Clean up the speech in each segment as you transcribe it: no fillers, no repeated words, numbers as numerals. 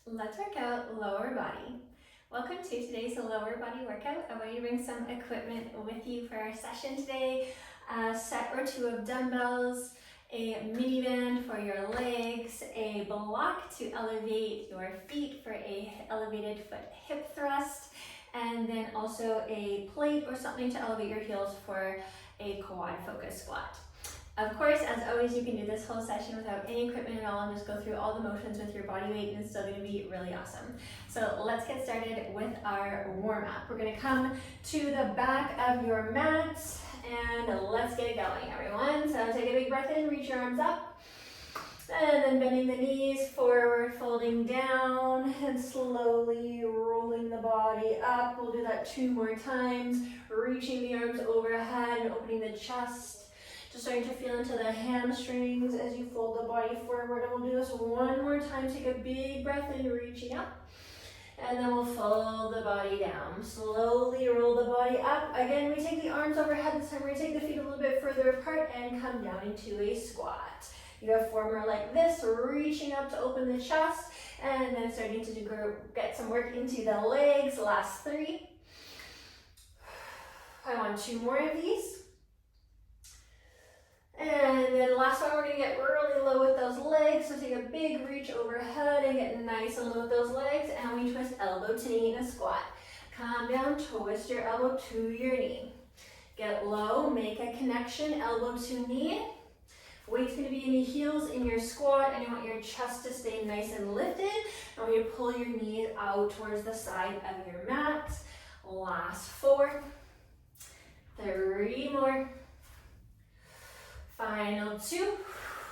Let's work out lower body. Welcome to today's lower body workout. I want you to bring some equipment with you for our session today. A set or two of dumbbells, a mini band for your legs, a block to elevate your feet for a elevated foot hip thrust, and then also a plate or something to elevate your heels for a quad focus squat. Of course, as always, you can do this whole session without any equipment at all and just go through all the motions with your body weight, and it's still gonna be really awesome. So let's get started with our warm up. We're gonna come to the back of your mat and let's get going, everyone. So take a big breath in, reach your arms up, and then bending the knees forward, folding down, and slowly rolling the body up. We'll do that 2 more times, reaching the arms overhead and opening the chest. Just starting to feel into the hamstrings as you fold the body forward. And we'll do this 1 more time. Take a big breath in, reaching up. And then we'll fold the body down. Slowly roll the body up. Again, we take the arms overhead. This time we're gonna take the feet a little bit further apart and come down into a squat. You have 4 more like this, reaching up to open the chest. And then starting to get some work into the legs. Last 3. I want 2 more of these. And then last one, we're gonna get really low with those legs. So take a big reach overhead and get nice and low with those legs. And we twist elbow to knee in a squat. Calm down, twist your elbow to your knee. Get low, make a connection, elbow to knee. Weight's gonna be in the heels in your squat, and you want your chest to stay nice and lifted. I want you to pull your knees out towards the side of your mat. Last 4. 3 more. Final 2,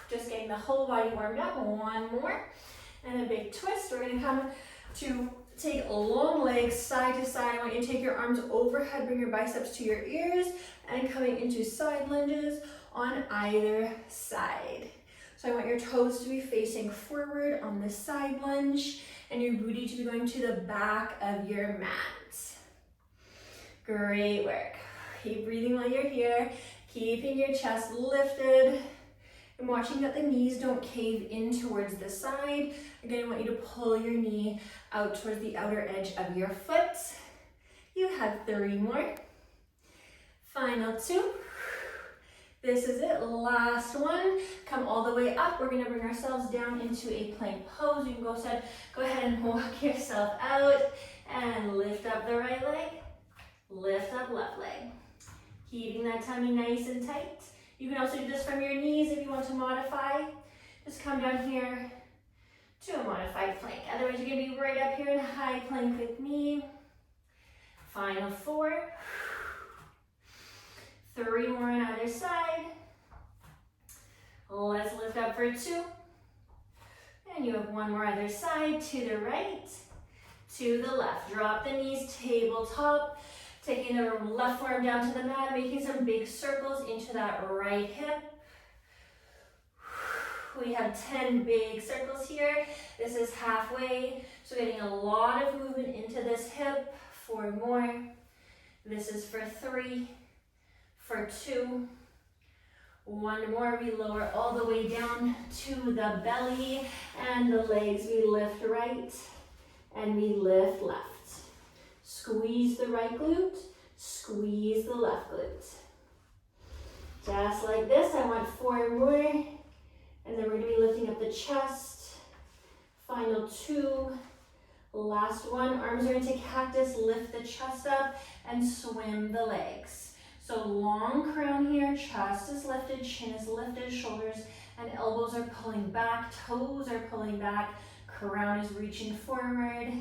just getting the whole body warmed up. 1 more, and a big twist. We're gonna come to take long legs side to side. I want you to take your arms overhead, bring your biceps to your ears, and coming into side lunges on either side. So I want your toes to be facing forward on the side lunge, and your booty to be going to the back of your mat. Great work. Keep breathing while you're here. Keeping your chest lifted and watching that the knees don't cave in towards the side. Again, I want you to pull your knee out towards the outer edge of your foot. You have 3 more. Final 2. This is it, last one. Come all the way up. We're gonna bring ourselves down into a plank pose. You can go ahead and walk yourself out and lift up the right leg, lift up left leg. Keeping that tummy nice and tight. You can also do this from your knees if you want to modify. Just come down here to a modified plank. Otherwise, you're gonna be right up here in high plank with me. Final 4. 3 more on either side. Let's lift up for 2. And you have 1 more other side, to the right, to the left. Drop the knees, tabletop. Taking the left forearm down to the mat, making some big circles into that right hip. We have 10 big circles here. This is halfway, so getting a lot of movement into this hip. 4 more. This is for 3, for 2. 1 more, we lower all the way down to the belly and the legs. We lift right and we lift left. Squeeze the right glute, squeeze the left glute. Just like this, I want 4 more. And then we're gonna be lifting up the chest. Final 2, last 1. Arms are into cactus, lift the chest up and swim the legs. So long crown here, chest is lifted, chin is lifted, shoulders and elbows are pulling back, toes are pulling back, crown is reaching forward.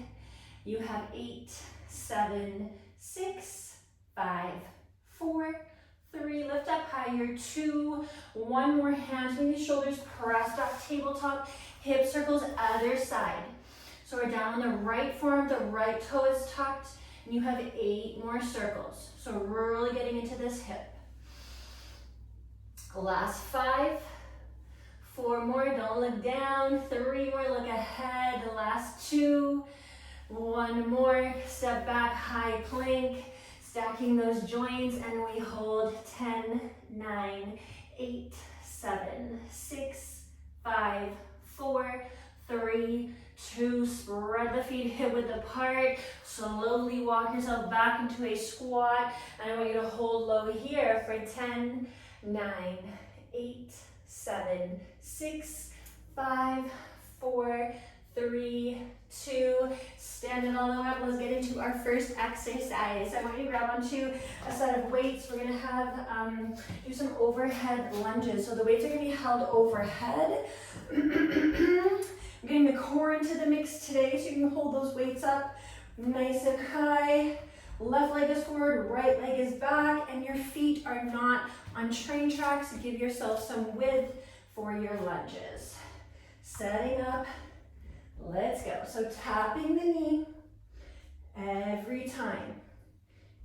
You have 8, 7, 6, 5, 4, 3, lift up higher, 2, 1 more, hands beneath the shoulders, press back, tabletop, hip circles, other side. So we're down on the right forearm, the right toe is tucked, and you have 8 more circles. So really getting into this hip. Last 5, 4 more, don't look down, 3 more, look ahead, the last 2, 1 more, step back, high plank, stacking those joints, and we hold 10, 9, 8, 7, 6, 5, 4, 3, 2, spread the feet hip-width apart. Slowly walk yourself back into a squat. And I want you to hold low here for 10, 9, 8, 7, 6, 5, 4, 3, 2, stand it all the way up. Let's get into our first exercise. I want you to grab onto a set of weights. We're gonna have, do some overhead lunges. So the weights are gonna be held overhead. I'm getting the core into the mix today, so you can hold those weights up nice and high. Left leg is forward, right leg is back, and your feet are not on train tracks. Give yourself some width for your lunges. Setting up, let's go. So tapping the knee every time.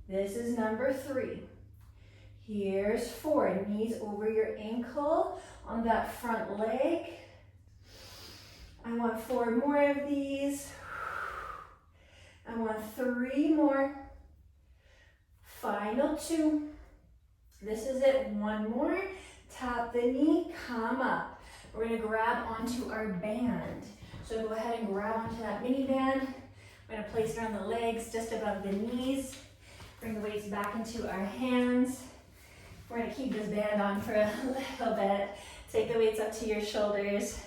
This is number 3. Here's 4, knees over your ankle on that front leg. I want 4 more of these. I want 3 more. Final 2. This is it, 1 more. Tap the knee, come up. We're gonna grab onto our band. So go ahead and grab onto that mini band. We're gonna place it on the legs, just above the knees. Bring the weights back into our hands. We're gonna keep this band on for a little bit. Take the weights up to your shoulders.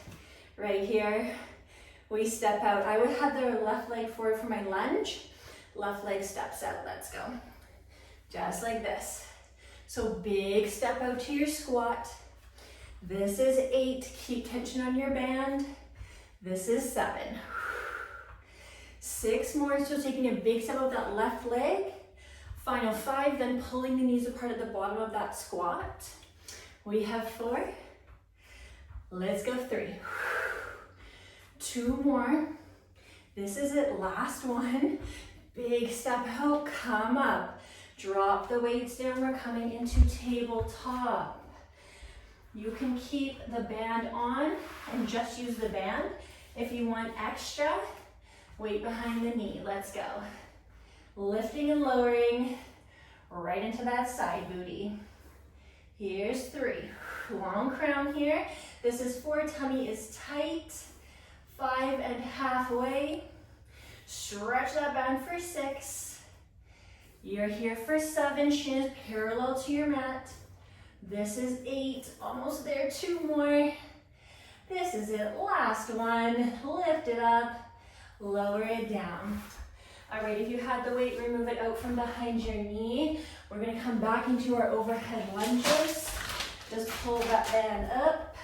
Right here, we step out. I would have the left leg forward for my lunge. Left leg steps out, let's go. Just like this. So big step out to your squat. This is 8, keep tension on your band. This is 7. 6 more, so taking a big step out that left leg. Final 5, then pulling the knees apart at the bottom of that squat. We have 4. Let's go 3. 2 more. This is it, last one. Big step out, come up. Drop the weights down, we're coming into tabletop. You can keep the band on and just use the band. If you want extra, weight behind the knee, let's go. Lifting and lowering right into that side booty. Here's 3, long crown here. This is 4, tummy is tight. 5 and halfway. Stretch that band for 6. You're here for 7, shin is parallel to your mat. This is 8, almost there, 2 more. This is it, last one. Lift it up, lower it down. All right, if you had the weight, remove it out from behind your knee. We're gonna come back into our overhead lunges. Just pull that band up.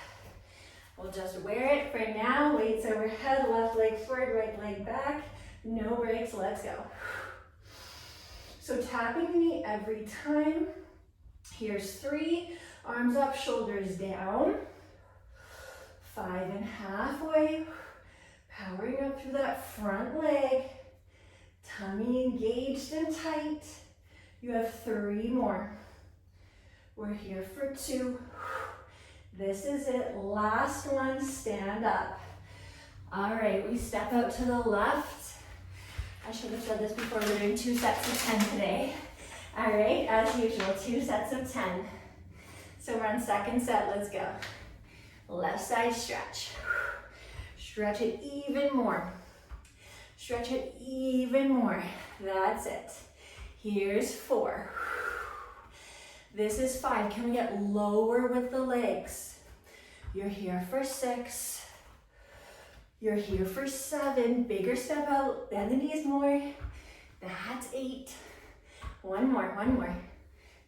We'll just wear it for now. Weights overhead, left leg forward, right leg back. No breaks, let's go. So tapping the knee every time. Here's 3, arms up, shoulders down. 5 and halfway. Powering up through that front leg. Tummy engaged and tight. You have 3 more. We're here for 2. This is it, last one, stand up. All right, we step out to the left. I should have said this before, we're doing 2 sets of 10 today. All right, as usual, 2 sets of 10. So we're on second set, let's go. Left side stretch. Stretch it even more. Stretch it even more. That's it. Here's 4. This is 5. Can we get lower with the legs? You're here for 6. You're here for 7. Bigger step out. Bend the knees more. That's 8. One more, one more.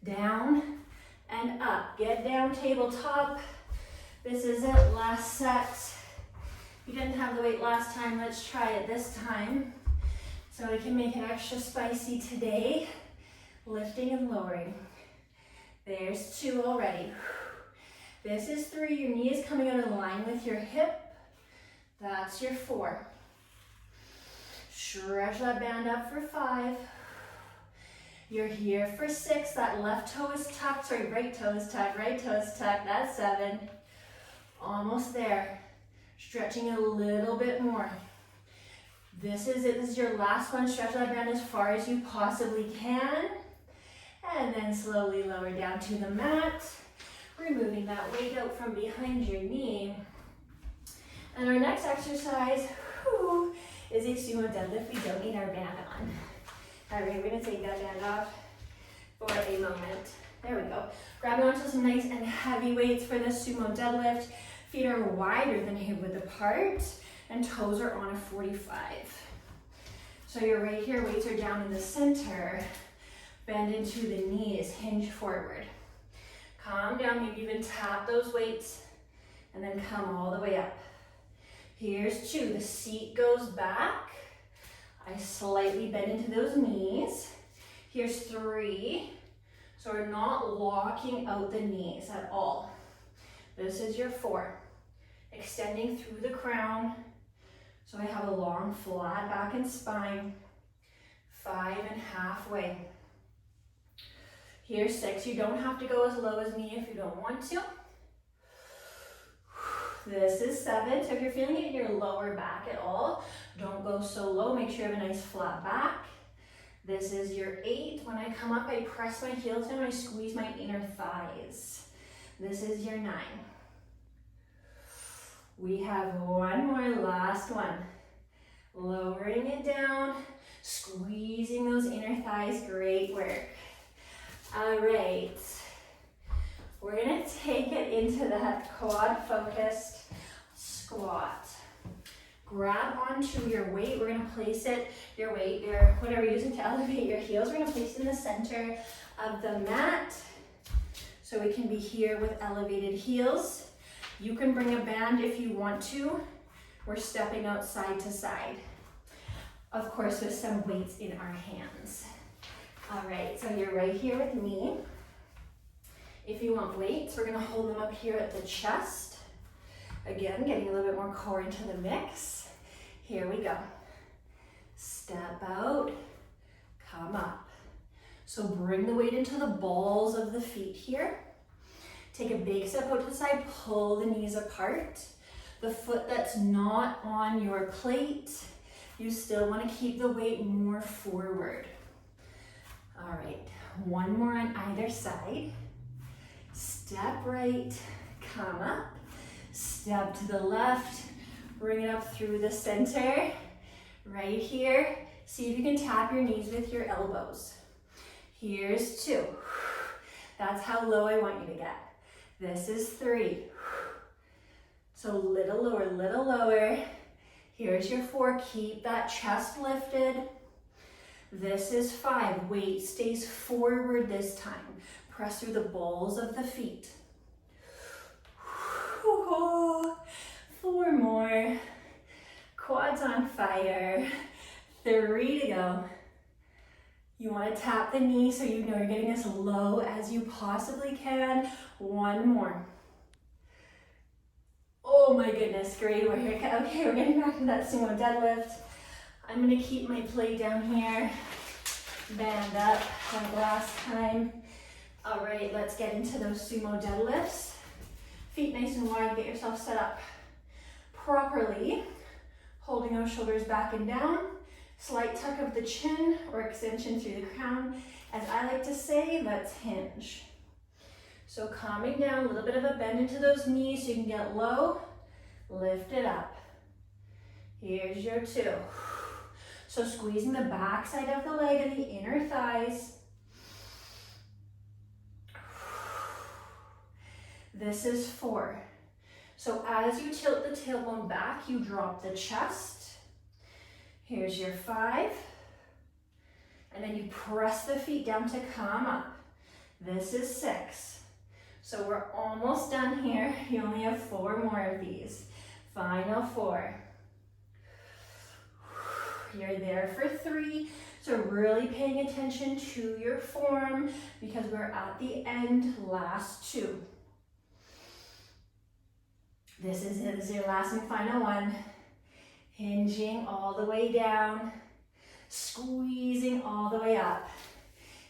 Down and up. Get down, tabletop. This is it, last set. You didn't have the weight last time, let's try it this time. So we can make it extra spicy today. Lifting and lowering. There's 2 already. This is 3, your knee is coming out of line with your hip. That's your 4. Stretch that band up for 5. You're here for 6, that left toe is tucked, sorry, right toe is tucked, right toe is tucked, that's 7. Almost there. Stretching a little bit more. This is it, this is your last one. Stretch that band as far as you possibly can. And then slowly lower down to the mat. Removing that weight out from behind your knee. And our next exercise is a sumo deadlift. We don't need our band on. All right, we're gonna take that band off for a moment. There we go. Grabbing onto some nice and heavy weights for this sumo deadlift. Feet are wider than hip width apart, and toes are on a 45. So you're right here, weights are down in the center. Bend into the knees, hinge forward. Calm down, maybe even tap those weights, and then come all the way up. Here's 2, the seat goes back. I slightly bend into those knees. Here's 3, so we're not locking out the knees at all. This is your 4, extending through the crown. So I have a long, flat back and spine. 5 and halfway. Here's 6, you don't have to go as low as me if you don't want to. This is 7, so if you're feeling it in your lower back at all, don't go so low, make sure you have a nice flat back. This is your 8, when I come up, I press my heels down, I squeeze my inner thighs. This is your 9. We have one more, last one. Lowering it down, squeezing those inner thighs, great work. All right. We're gonna take it into that quad focused squat. Grab onto your weight. We're gonna place it, your weight, your whatever you're using to elevate your heels. We're gonna place it in the center of the mat. So we can be here with elevated heels. You can bring a band if you want to. We're stepping out side to side. Of course, with some weights in our hands. All right, so you're right here with me. If you want weights, we're gonna hold them up here at the chest. Again, getting a little bit more core into the mix. Here we go. Step out, come up. So bring the weight into the balls of the feet here. Take a big step out to the side, pull the knees apart. The foot that's not on your plate, you still wanna keep the weight more forward. All right, one more on either side. Step right, come up. Step to the left, bring it up through the center. Right here, see if you can tap your knees with your elbows. Here's 2. That's how low I want you to get. This is 3. So little lower. Here's your 4, keep that chest lifted. This is 5, weight stays forward this time. Press through the balls of the feet. 4 more. Quads on fire. 3 to go. You want to tap the knee so you know you're getting as low as you possibly can. 1 more. Oh my goodness, great work. Okay, we're getting back to that sumo deadlift. I'm gonna keep my plate down here. Band up like last time. All right, let's get into those sumo deadlifts. Feet nice and wide, get yourself set up properly. Holding those shoulders back and down. Slight tuck of the chin or extension through the crown. As I like to say, let's hinge. So calming down, a little bit of a bend into those knees so you can get low. Lift it up. Here's your 2. So squeezing the back side of the leg and the inner thighs. This is 4. So as you tilt the tailbone back, you drop the chest. Here's your 5. And then you press the feet down to come up. This is 6. So we're almost done here. You only have 4 more of these. Final 4. You're there for 3. So really paying attention to your form because we're at the end, last 2. This is it. This is your last and final one. Hinging all the way down, squeezing all the way up.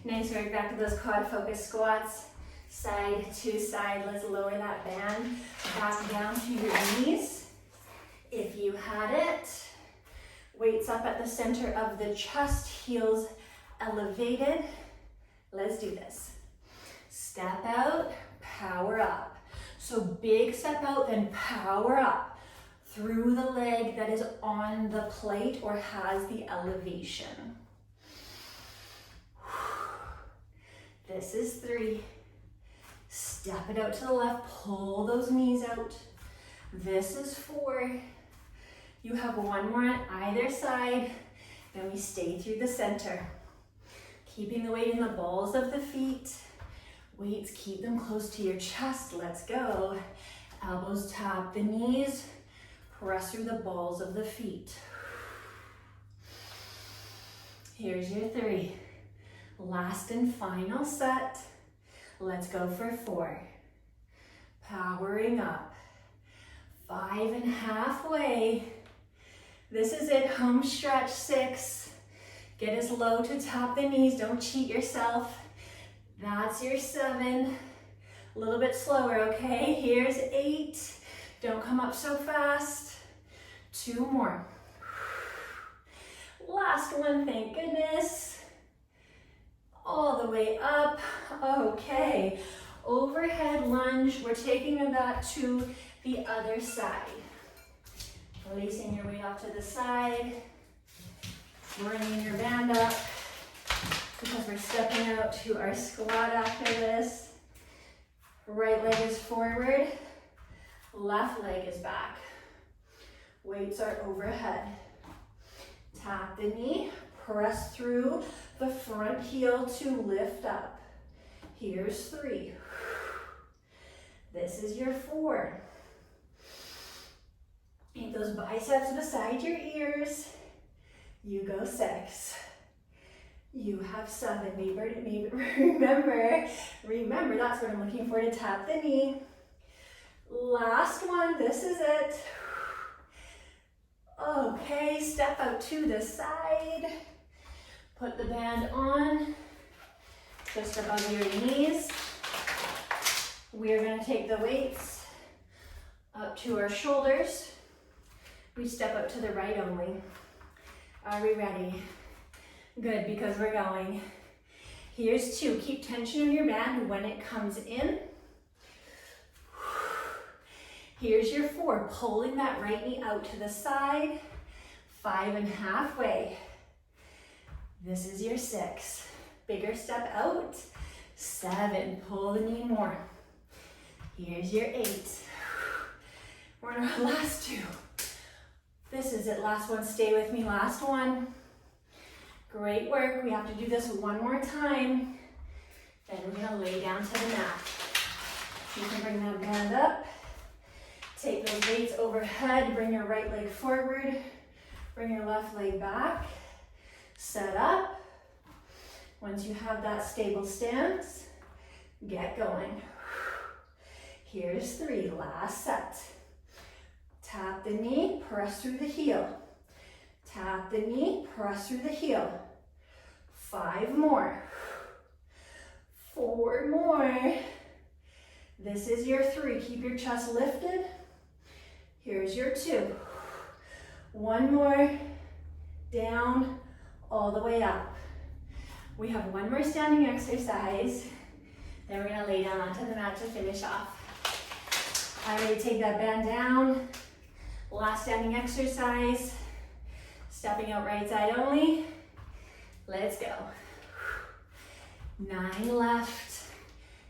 Nice work, back to those quad focus squats. Side to side, let's lower that band back down to your knees. If you had it, weights up at the center of the chest, heels elevated. Let's do this. Step out, power up. So big step out, then power up. through the leg that is on the plate or has the elevation. This is 3. Step it out to the left, pull those knees out. This is 4. You have one more on either side, then we stay through the center. Keeping the weight in the balls of the feet. Weights, keep them close to your chest. Let's go. Elbows tap the knees. Press through the balls of the feet. Here's your 3. Last and final set. Let's go for 4. Powering up. 5 and halfway. This is it, home stretch. 6. Get as low to tap the knees, don't cheat yourself. That's your 7. A little bit slower, okay? Here's 8. Don't come up so fast. 2 more. Last one, thank goodness. All the way up. Okay. Overhead lunge. We're taking that to the other side. Releasing your weight off to the side. Bringing your band up because we're stepping out to our squat after this. Right leg is forward. Left leg is back. Weights are overhead. Tap the knee. Press through the front heel to lift up. Here's 3. This is your 4. Keep those biceps beside your ears. You go 6. You have 7. Remember, that's what I'm looking for, to tap the knee. Last one, this is it. Okay, step out to the side. Put the band on, just above your knees. We're gonna take the weights up to our shoulders. We step out to the right only. Are we ready? Good, because we're going. Here's 2. Keep tension in your band when it comes in. Here's your 4. Pulling that right knee out to the side. 5 and halfway. This is your 6. Bigger step out. 7. Pull the knee more. Here's your 8. We're on our last 2. This is it, last one, stay with me, last one. Great work, we have to do this one more time. Then we're gonna lay down to the mat. You can bring that band up. Take those weights overhead, bring your right leg forward. Bring your left leg back. Set up. Once you have that stable stance, get going. Here's 3, last set. Tap the knee, press through the heel. Tap the knee, press through the heel. 5 more. 4 more. This is your 3. Keep your chest lifted. Here's your 2. 1 more. Down, all the way up. We have one more standing exercise. Then we're gonna lay down onto the mat to finish off. All right, take that band down. Last standing exercise. Stepping out right side only. Let's go. 9 left.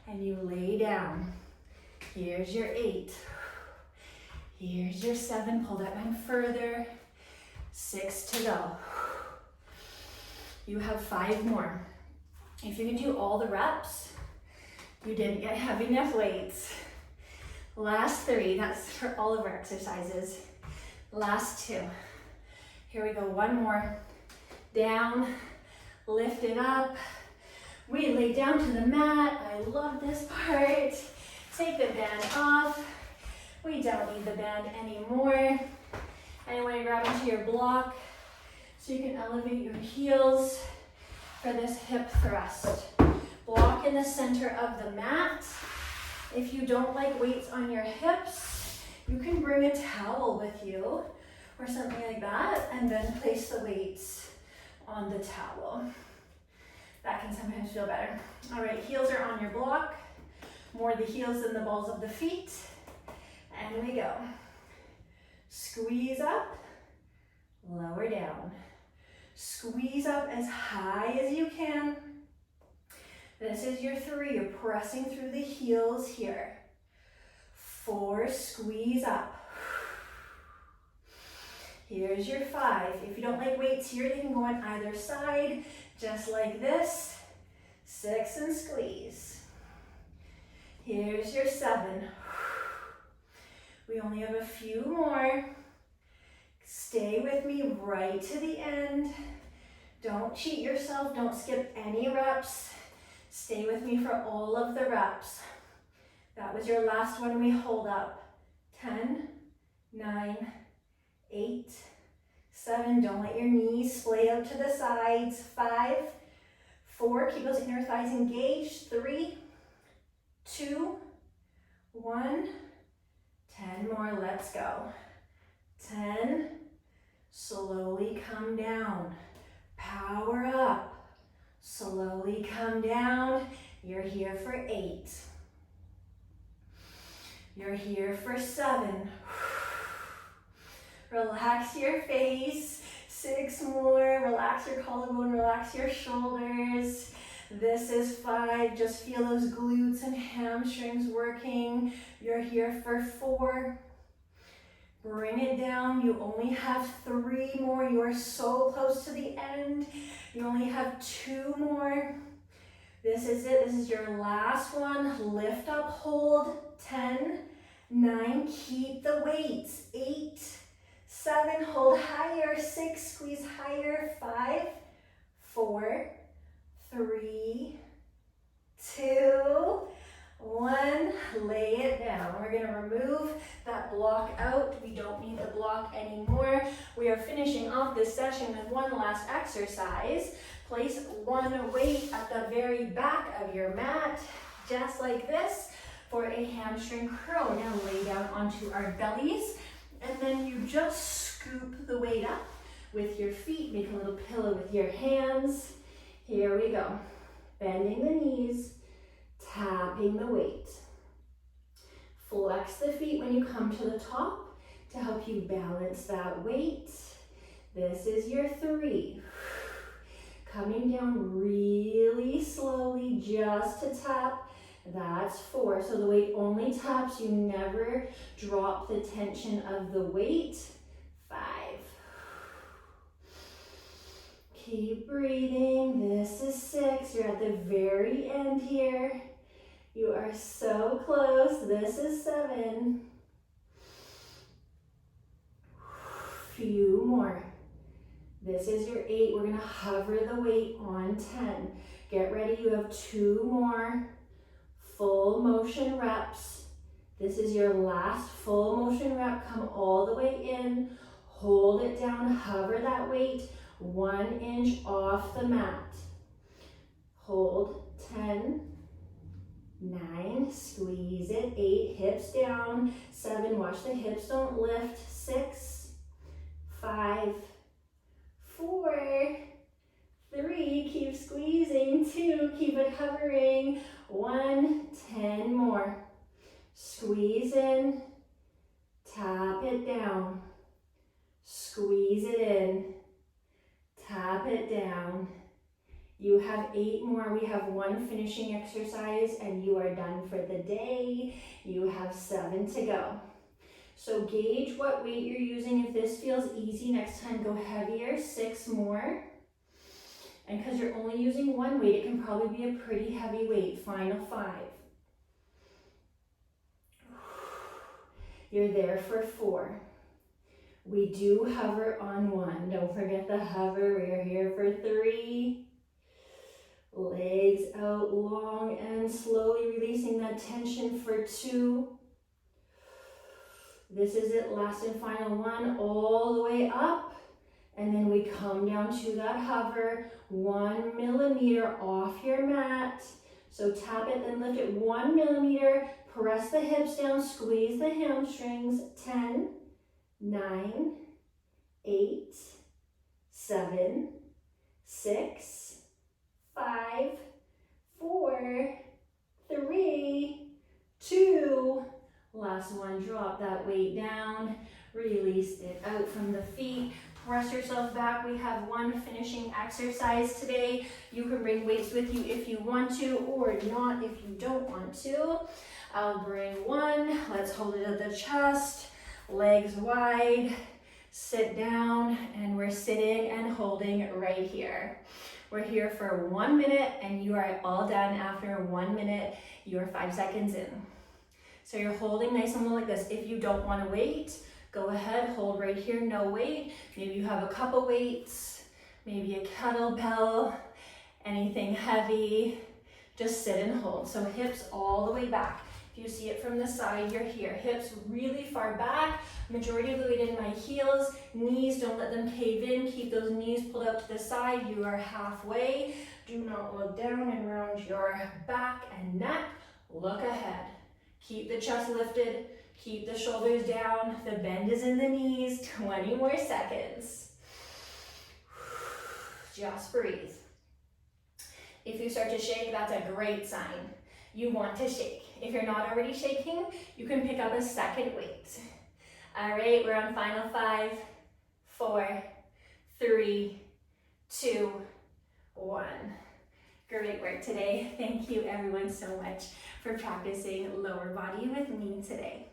And you lay down. Here's your 8. Here's your 7. Pull that band further. 6 to go. You have 5 more. If you can do all the reps, you didn't get heavy enough weights. Last 3, that's for all of our exercises. Last 2. Here we go, 1 more. Down, lift it up. We lay down to the mat. I love this part. Take the band off. We don't need the band anymore. And I want to grab into your block so you can elevate your heels for this hip thrust. Block in the center of the mat. If you don't like weights on your hips, you can bring a towel with you or something like that, and then place the weights on the towel. That can sometimes feel better. All right, heels are on your block. More the heels than the balls of the feet. And we go. Squeeze up, lower down. Squeeze up as high as you can. This is your 3. You're pressing through the heels here. 4, squeeze up. Here's your 5. If you don't like weights here, they can go on either side, just like this. 6 and squeeze. Here's your 7. We only have a few more. Stay with me right to the end. Don't cheat yourself. Don't skip any reps. Stay with me for all of the reps. That was your last one. We hold up. 10, 9, 8, 7. Don't let your knees splay out to the sides. 5, 4. Keep those inner thighs engaged. 3, 2, 1. 10 more. Let's go. 10. Slowly come down. Power up. Slowly come down. You're here for 8. You're here for 7. Relax your face. 6 more. Relax your collarbone, relax your shoulders. This is 5. Just feel those glutes and hamstrings working. You're here for 4. Bring it down. You only have 3 more. You are so close to the end. You only have 2 more. This is it. This is your last one. Lift up, hold. 10, 9, keep the weights. 8, 7, hold higher. 6, squeeze higher. 5, 4, 3, 2, 1. Lay it down. We're going to remove that block out. We don't need the block anymore. We are finishing off this session with one last exercise. Place one weight at the very back of your mat, just like this, for a hamstring curl. Now lay down onto our bellies, and then you just scoop the weight up with your feet. Make a little pillow with your hands. Here we go. Bending the knees, tapping the weight. Flex the feet when you come to the top to help you balance that weight. This is your 3. Coming down really slowly just to tap. That's 4. So the weight only taps. You never drop the tension of the weight. 5. Keep breathing. This is 6. You're at the very end here. You are so close. This is 7. Few more. This is your 8. We're going to hover the weight on 10. Get ready. You have 2 more full motion reps. This is your last full motion rep. Come all the way in. Hold it down. Hover that weight 1 inch off the mat. Hold. 10, 9, squeeze it. 8, hips down. 7, watch the hips don't lift. 6, 5, 4, 3, keep squeezing. 2, keep it hovering. 1, 10 more. Squeeze in, tap it down. Squeeze it in, tap it down. You have 8 more. We have 1 finishing exercise and you are done for the day. You have 7 to go. So gauge what weight you're using. If this feels easy, next time go heavier. 6 more. And because you're only using 1 weight, it can probably be a pretty heavy weight. Final 5. You're there for 4. We do hover on 1. Don't forget the hover. We are here for 3. Legs out long and slowly releasing that tension for 2. This is it, last and final 1, all the way up. And then we come down to that hover, 1 millimeter off your mat. So tap it and lift it 1 millimeter, press the hips down, squeeze the hamstrings. 10, 9, 8, 7, 6, 5, 4, 3, 2, last one, drop that weight down. Release it out from the feet. Press yourself back. We have one finishing exercise today. You can bring weights with you if you want to, or not if you don't want to. I'll bring one. Let's hold it at the chest, legs wide, sit down, and we're sitting and holding right here. We're here for 1 minute, and you are all done after 1 minute. You're 5 seconds in. So you're holding nice and low like this. If you don't want to wait, go ahead, hold right here, no weight. Maybe you have a couple weights, maybe a kettlebell, anything heavy. Just sit and hold. So hips all the way back. If you see it from the side, you're here. Hips really far back, majority of the weight in my heels. Knees, don't let them cave in. Keep those knees pulled out to the side. You are halfway. Do not look down and round your back and neck. Look ahead. Keep the chest lifted. Keep the shoulders down. The bend is in the knees. 20 more seconds. Just breathe. If you start to shake, that's a great sign. You want to shake. If you're not already shaking, you can pick up a second weight. All right, we're on final 5, 4, 3, 2, 1. Great work today. Thank you everyone so much for practicing lower body with me today.